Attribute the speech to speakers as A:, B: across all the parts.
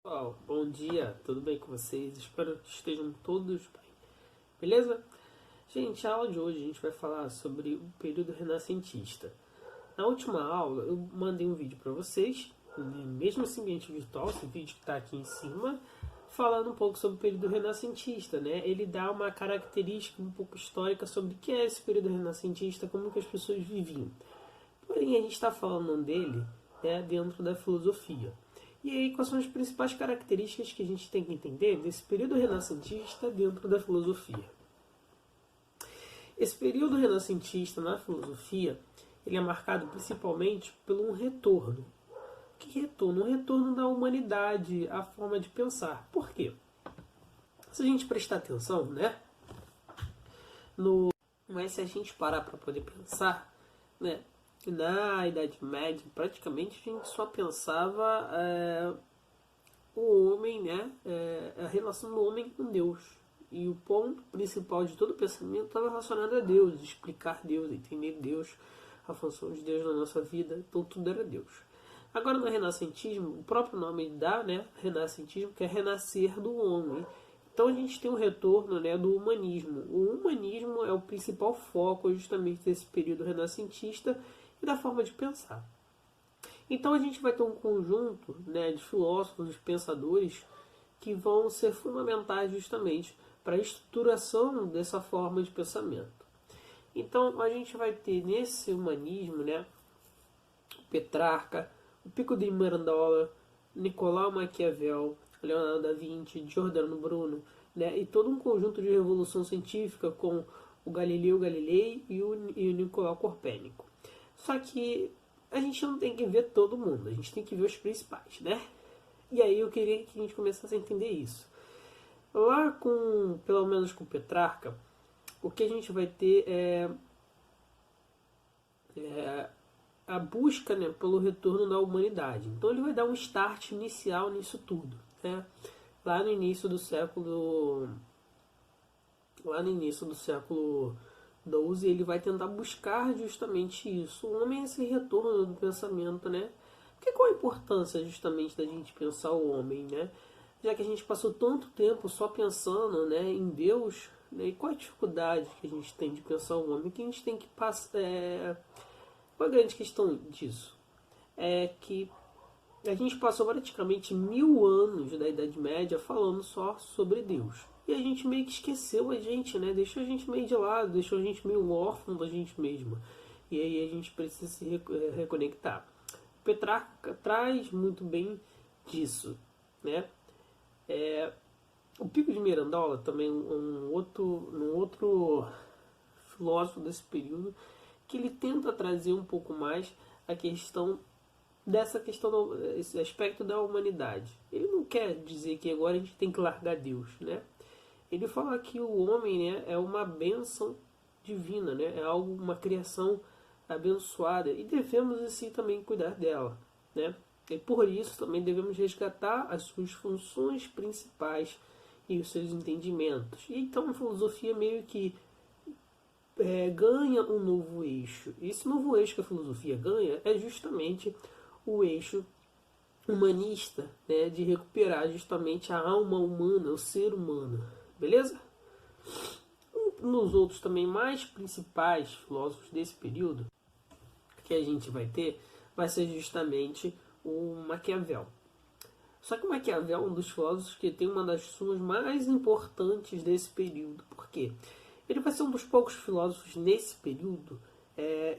A: Pessoal, bom dia, tudo bem com vocês? Espero que estejam todos bem, beleza? Gente, a aula de hoje a gente vai falar sobre o período renascentista. Na última aula eu mandei um vídeo para vocês, mesmo esse ambiente virtual, esse vídeo que está aqui em cima, falando um pouco sobre o período renascentista, né? Ele dá uma característica um pouco histórica sobre o que é esse período renascentista, como que as pessoas viviam. Porém, a gente está falando dele, né, dentro da filosofia. E aí, quais são as principais características que a gente tem que entender desse período renascentista dentro da filosofia? Esse período renascentista na filosofia, ele é marcado principalmente por um retorno. Que retorno? Um retorno da humanidade à forma de pensar. Por quê? Se a gente prestar atenção, né? Mas se a gente parar para poder pensar, né? Na Idade Média, praticamente a gente só pensava o homem, né? A relação do homem com Deus. E o ponto principal de todo o pensamento estava relacionado a Deus, explicar Deus, entender Deus, a função de Deus na nossa vida, então tudo era Deus. Agora no renascentismo, o próprio nome dá, né? Renascentismo, que é renascer do homem. Então a gente tem um retorno, né, do humanismo. O humanismo é o principal foco justamente desse período renascentista e da forma de pensar. Então a gente vai ter um conjunto, né, de filósofos, de pensadores que vão ser fundamentais justamente para a estruturação dessa forma de pensamento. Então a gente vai ter nesse humanismo, né, Petrarca, o Pico de Mirandola, Nicolau Maquiavel, Leonardo da Vinci, Giordano Bruno, né, e todo um conjunto de revolução científica com o Galileu Galilei e o Nicolau Copérnico. Só que a gente não tem que ver todo mundo, a gente tem que ver os principais, né? E aí eu queria que a gente começasse a entender isso. Lá com, pelo menos com Petrarca, o que a gente vai ter é a busca, né, pelo retorno da humanidade. Então ele vai dar um start inicial nisso tudo, né? Lá no início do século XII, ele vai tentar buscar justamente isso. O homem é esse retorno do pensamento, né? Porque qual a importância justamente da gente pensar o homem, né? Já que a gente passou tanto tempo só pensando, né, em Deus, né? E qual a dificuldade que a gente tem de pensar o homem? Que a gente tem que passar. Qual a grande questão disso? É que a gente passou praticamente 1000 anos da Idade Média falando só sobre Deus. E a gente meio que esqueceu a gente, né? Deixou a gente meio de lado, deixou a gente meio órfão da gente mesma. E aí a gente precisa se reconectar. Petrarca traz muito bem disso, né? O Pico de Mirandola, também um outro filósofo desse período, que ele tenta trazer um pouco mais a questão esse aspecto da humanidade. Ele não quer dizer que agora a gente tem que largar Deus, né? Ele fala que o homem, né, é uma bênção divina, né? É algo, uma criação abençoada e devemos assim também cuidar dela, né? E por isso também devemos resgatar as suas funções principais e os seus entendimentos. E então a filosofia meio que ganha um novo eixo. E esse novo eixo que a filosofia ganha é justamente o eixo humanista, né, de recuperar justamente a alma humana, o ser humano, beleza? Um dos outros também mais principais filósofos desse período que a gente vai ter vai ser justamente o Maquiavel. Só que o Maquiavel é um dos filósofos que tem uma das suas mais importantes desse período. Por quê? Ele vai ser um dos poucos filósofos nesse período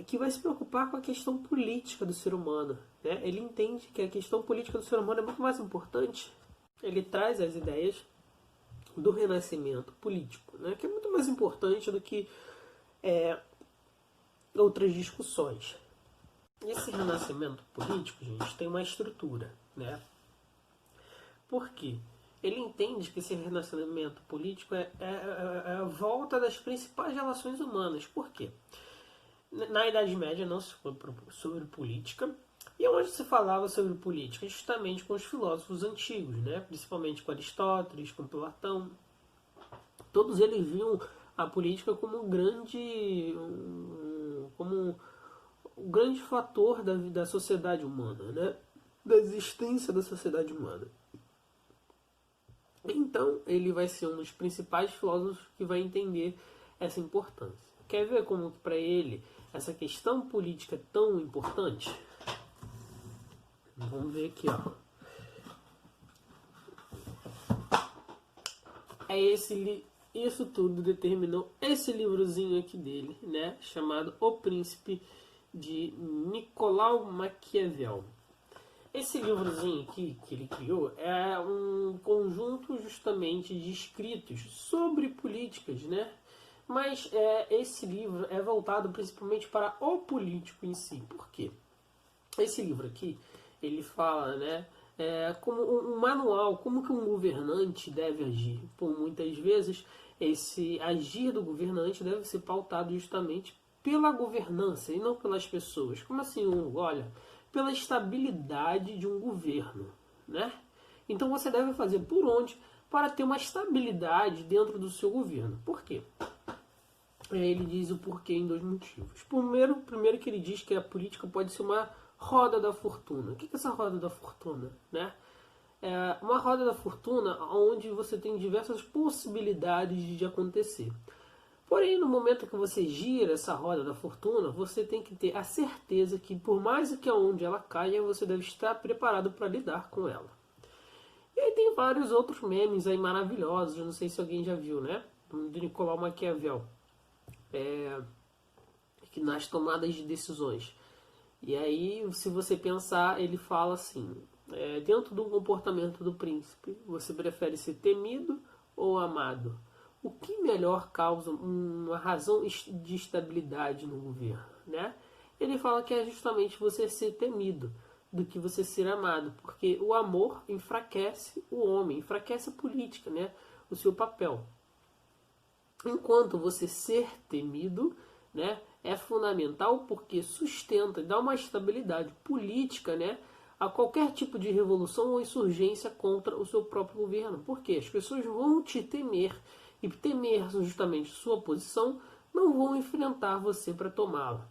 A: que vai se preocupar com a questão política do ser humano. Né? Ele entende que a questão política do ser humano é muito mais importante. Ele traz as ideias do renascimento político, né? Que é muito mais importante do que outras discussões. Esse renascimento político, gente, tem uma estrutura, né? Por quê? Ele entende que esse renascimento político é a volta das principais relações humanas. Por quê? Na Idade Média não se falou sobre política. E onde se falava sobre política? Justamente com os filósofos antigos, né? Principalmente com Aristóteles, com Platão. Todos eles viam a política como um grande fator da sociedade humana, né? Da existência da sociedade humana. Então, ele vai ser um dos principais filósofos que vai entender essa importância. Quer ver como para ele essa questão política é tão importante? Vamos ver aqui, ó. Isso tudo determinou esse livrozinho aqui dele, né, chamado O Príncipe, de Nicolau Maquiavel. Esse livrozinho aqui que ele criou é um conjunto justamente de escritos sobre políticas, né? Mas esse livro é voltado principalmente para o político em si. Por quê? Esse livro aqui, ele fala, né, como um manual, como que um governante deve agir. Por muitas vezes, esse agir do governante deve ser pautado justamente pela governança e não pelas pessoas. Como assim? Olha, pela estabilidade de um governo, né? Então você deve fazer por onde para ter uma estabilidade dentro do seu governo. Por quê? Ele diz o porquê em dois motivos. Primeiro que ele diz que a política pode ser uma roda da fortuna. O que é essa roda da fortuna, né? É uma roda da fortuna onde você tem diversas possibilidades de acontecer. Porém, no momento que você gira essa roda da fortuna, você tem que ter a certeza que, por mais que aonde ela caia, você deve estar preparado para lidar com ela. E aí tem vários outros memes aí maravilhosos, eu não sei se alguém já viu, né? Do Nicolau Maquiavel. Que nas tomadas de decisões. E aí, se você pensar, ele fala assim: dentro do comportamento do príncipe, você prefere ser temido ou amado? O que melhor causa uma razão de estabilidade no governo, né? Ele fala que é justamente você ser temido do que você ser amado, porque o amor enfraquece o homem, enfraquece a política, né? O seu papel. Enquanto você ser temido, né, é fundamental porque sustenta e dá uma estabilidade política, né, a qualquer tipo de revolução ou insurgência contra o seu próprio governo. Porque as pessoas vão te temer e temer justamente sua posição, não vão enfrentar você para tomá-la.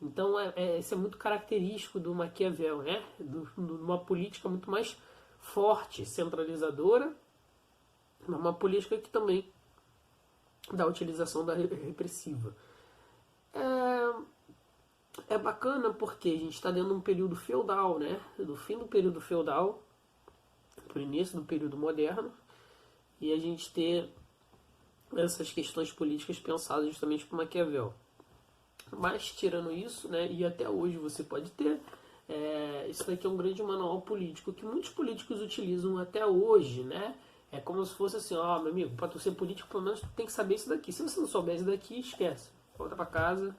A: Então isso é muito característico do Maquiavel, né, de uma política muito mais forte, centralizadora, uma política que também da utilização da repressiva. É bacana porque a gente está dentro de um período feudal, né? Do fim do período feudal para o início do período moderno, e a gente ter essas questões políticas pensadas justamente por Maquiavel. Mas tirando isso, né? E até hoje você pode ter, isso daqui é um grande manual político que muitos políticos utilizam até hoje, né? É como se fosse assim, ó, meu amigo, para tu ser político, pelo menos tu tem que saber isso daqui. Se você não souber isso daqui, esquece. Volta para casa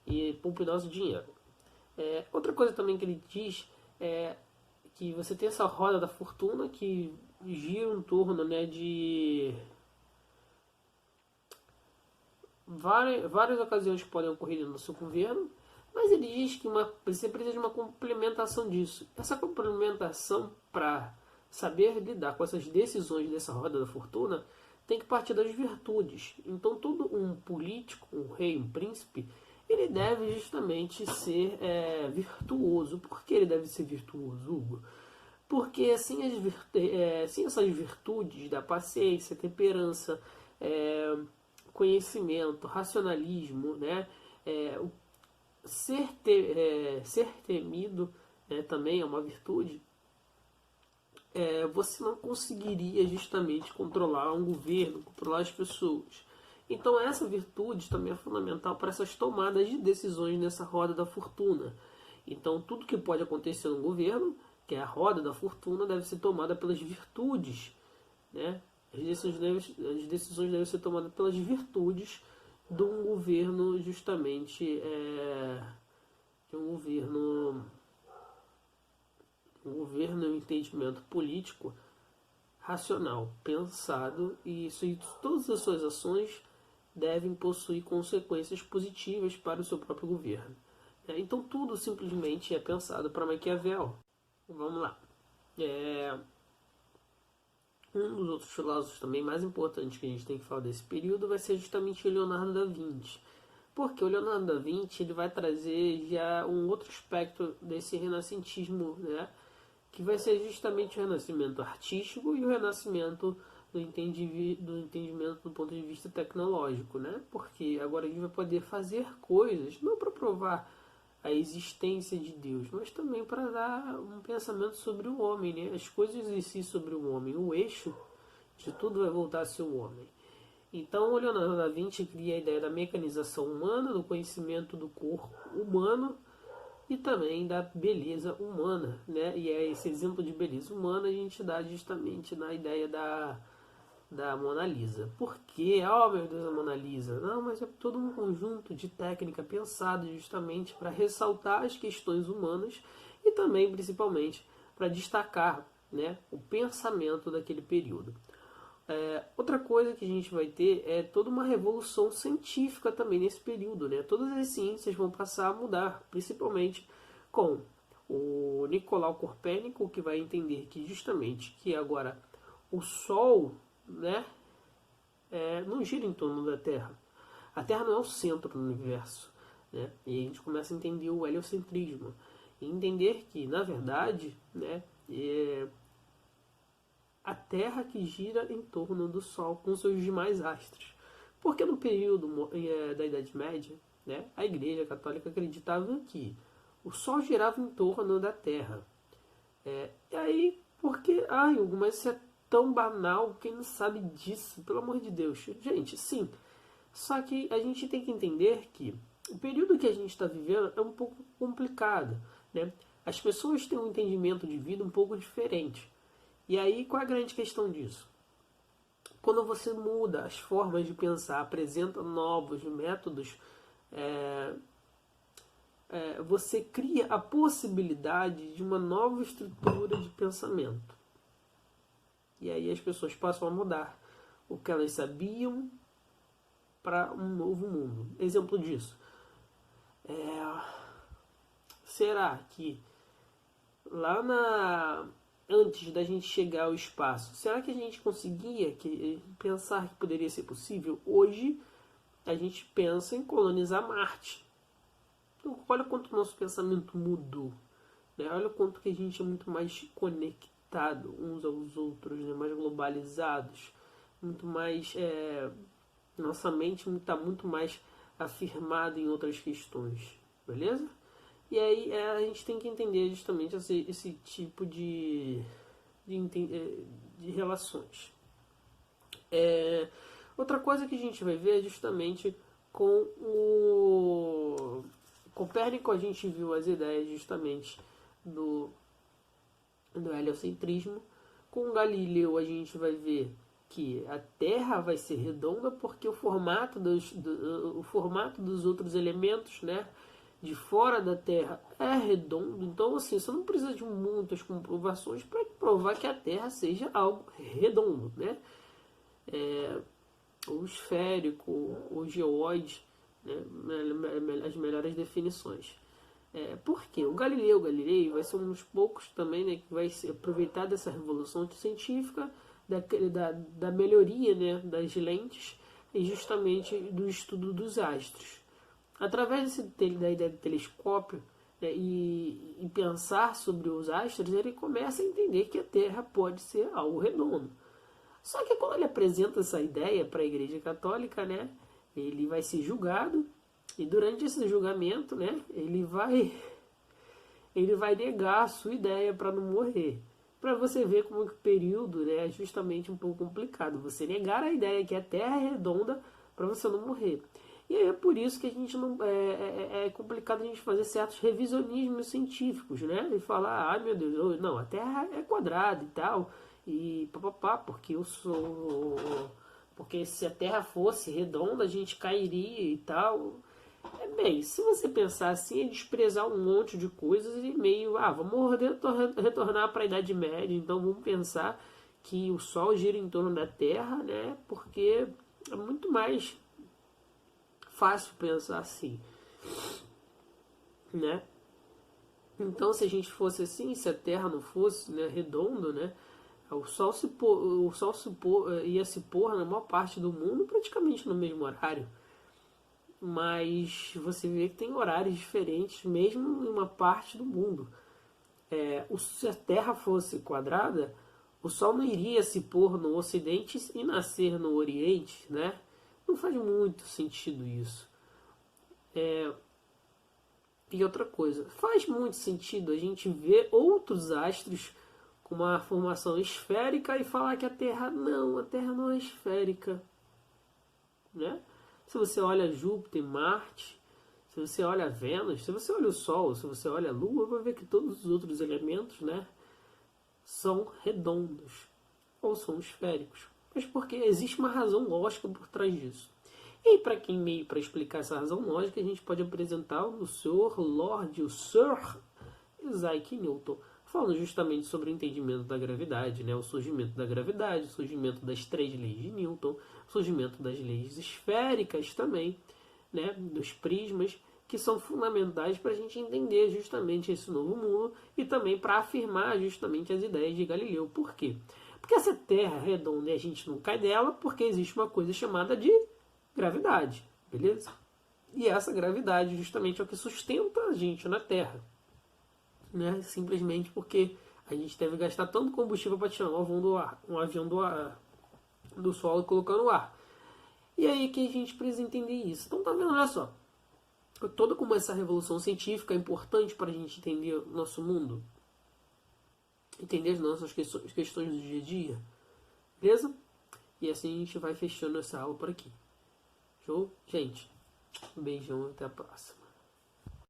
A: e poupe nosso dinheiro. Outra coisa também que ele diz é que você tem essa roda da fortuna que gira em torno, né, de várias ocasiões que podem ocorrer no seu governo, mas ele diz que você precisa de uma complementação disso. Essa complementação para saber lidar com essas decisões dessa roda da fortuna tem que partir das virtudes. Então todo um político, um rei, um príncipe, ele deve justamente ser virtuoso. Por que ele deve ser virtuoso, Hugo? Porque sem essas virtudes da paciência, temperança, conhecimento, racionalismo, né, ser temido, né, também é uma virtude. Você não conseguiria justamente controlar um governo, controlar as pessoas. Então essa virtude também é fundamental para essas tomadas de decisões nessa roda da fortuna. Então tudo que pode acontecer no governo, que é a roda da fortuna, deve ser tomada pelas virtudes, né? As decisões devem ser tomadas pelas virtudes de um governo justamente de um governo um entendimento político racional, pensado, e todas as suas ações devem possuir consequências positivas para o seu próprio governo. Então tudo simplesmente é pensado para Maquiavel. Vamos lá. Um dos outros filósofos também mais importantes que a gente tem que falar desse período vai ser justamente o Leonardo da Vinci. Porque o Leonardo da Vinci ele vai trazer já um outro aspecto desse renascentismo, né? Que vai ser justamente o renascimento artístico e o renascimento do entendimento do ponto de vista tecnológico, né? Porque agora a gente vai poder fazer coisas, não para provar a existência de Deus, mas também para dar um pensamento sobre o homem, né? As coisas em si sobre o homem, o eixo de tudo vai voltar a ser o homem. Então, o Leonardo da Vinci cria a ideia da mecanização humana, do conhecimento do corpo humano e também da beleza humana, né? E é esse exemplo de beleza humana a gente dá justamente na ideia da Mona Lisa. Por quê? Oh, meu Deus, a Mona Lisa. Não, mas é todo um conjunto de técnica pensado justamente para ressaltar as questões humanas e também, principalmente, para destacar, né, o pensamento daquele período. Outra coisa que a gente vai ter é toda uma revolução científica também nesse período, né? Todas as ciências vão passar a mudar, principalmente com o Nicolau Copérnico, que vai entender que justamente que agora o Sol, né, não gira em torno da Terra. A Terra não é o centro do universo, né? E a gente começa a entender o heliocentrismo e entender que, na verdade, né, a Terra que gira em torno do Sol com seus demais astros. Porque no período da Idade Média, né, a Igreja Católica acreditava que o Sol girava em torno da Terra. E aí, porque, Hugo, mas isso é tão banal, quem não sabe disso? Pelo amor de Deus. Gente, sim. Só que a gente tem que entender que o período que a gente está vivendo é um pouco complicado, né? As pessoas têm um entendimento de vida um pouco diferente. E aí, qual é a grande questão disso? Quando você muda as formas de pensar, apresenta novos métodos, você cria a possibilidade de uma nova estrutura de pensamento. E aí as pessoas passam a mudar o que elas sabiam para um novo mundo. Exemplo disso. Será que antes da gente chegar ao espaço, será que a gente conseguia pensar que poderia ser possível? Hoje a gente pensa em colonizar Marte. Então, olha quanto o nosso pensamento mudou, né? Olha quanto que a gente é muito mais conectado uns aos outros, né? Mais globalizados, muito mais nossa mente está muito mais afirmada em outras questões, beleza? E aí a gente tem que entender justamente esse tipo de relações. Outra coisa que a gente vai ver é justamente com o Copérnico, a gente viu as ideias justamente do heliocentrismo. Com o Galileu a gente vai ver que a Terra vai ser redonda porque o formato dos outros elementos, né, de fora da Terra é redondo. Então, assim, você não precisa de muitas comprovações para provar que a Terra seja algo redondo, né? O esférico, o geoide, né? As melhores definições. Por quê? O Galileu Galilei vai ser um dos poucos também, né, que vai se aproveitar dessa revolução científica, da melhoria, né, das lentes e justamente do estudo dos astros. Através da ideia do telescópio, né, e pensar sobre os astros, ele começa a entender que a Terra pode ser algo redondo. Só que quando ele apresenta essa ideia para a Igreja Católica, né, ele vai ser julgado e durante esse julgamento, né, ele vai negar a sua ideia para não morrer. Para você ver como o período, né, é justamente um pouco complicado. Você negar a ideia que a Terra é redonda para você não morrer. E aí é por isso que a gente não é complicado a gente fazer certos revisionismos científicos, né? E falar, meu Deus, não, a Terra é quadrada e tal, e papapá, porque se a Terra fosse redonda a gente cairia e tal. Bem, se você pensar assim, é desprezar um monte de coisas e meio, vamos retornar para a Idade Média, então vamos pensar que o Sol gira em torno da Terra, né? Porque é muito mais fácil pensar assim, né? Então, se a gente fosse assim, se a Terra não fosse, né, redonda, né, o Sol ia se pôr na maior parte do mundo praticamente no mesmo horário. Mas você vê que tem horários diferentes mesmo em uma parte do mundo. Se a Terra fosse quadrada, O Sol não iria se pôr no Ocidente e nascer no Oriente, né? Não faz muito sentido isso. E outra coisa, faz muito sentido a gente ver outros astros com uma formação esférica e falar que a Terra não é esférica, né? Se você olha Júpiter, Marte, se você olha Vênus, se você olha o Sol, se você olha a Lua, vai ver que todos os outros elementos, né, são redondos ou são esféricos. Mas porque existe uma razão lógica por trás disso. E para quem meio para explicar essa razão lógica, a gente pode apresentar o Sr. Lord, o Sir Isaac Newton, falando justamente sobre o entendimento da gravidade, né? O surgimento da gravidade, o surgimento das 3 leis de Newton, o surgimento das leis esféricas também, né? Dos prismas, que são fundamentais para a gente entender justamente esse novo mundo e também para afirmar justamente as ideias de Galileu. Por quê? Porque essa Terra é redonda e a gente não cai dela porque existe uma coisa chamada de gravidade, beleza? E essa gravidade justamente é o que sustenta a gente na Terra, né? Simplesmente porque a gente deve gastar tanto combustível para tirar um avião do solo e colocar no ar. E aí que a gente precisa entender isso. Então tá vendo, olha só, toda como essa revolução científica é importante para a gente entender o nosso mundo, entender as nossas questões do dia a dia, beleza? E assim a gente vai fechando essa aula por aqui. Show? Gente, um beijão, até a próxima.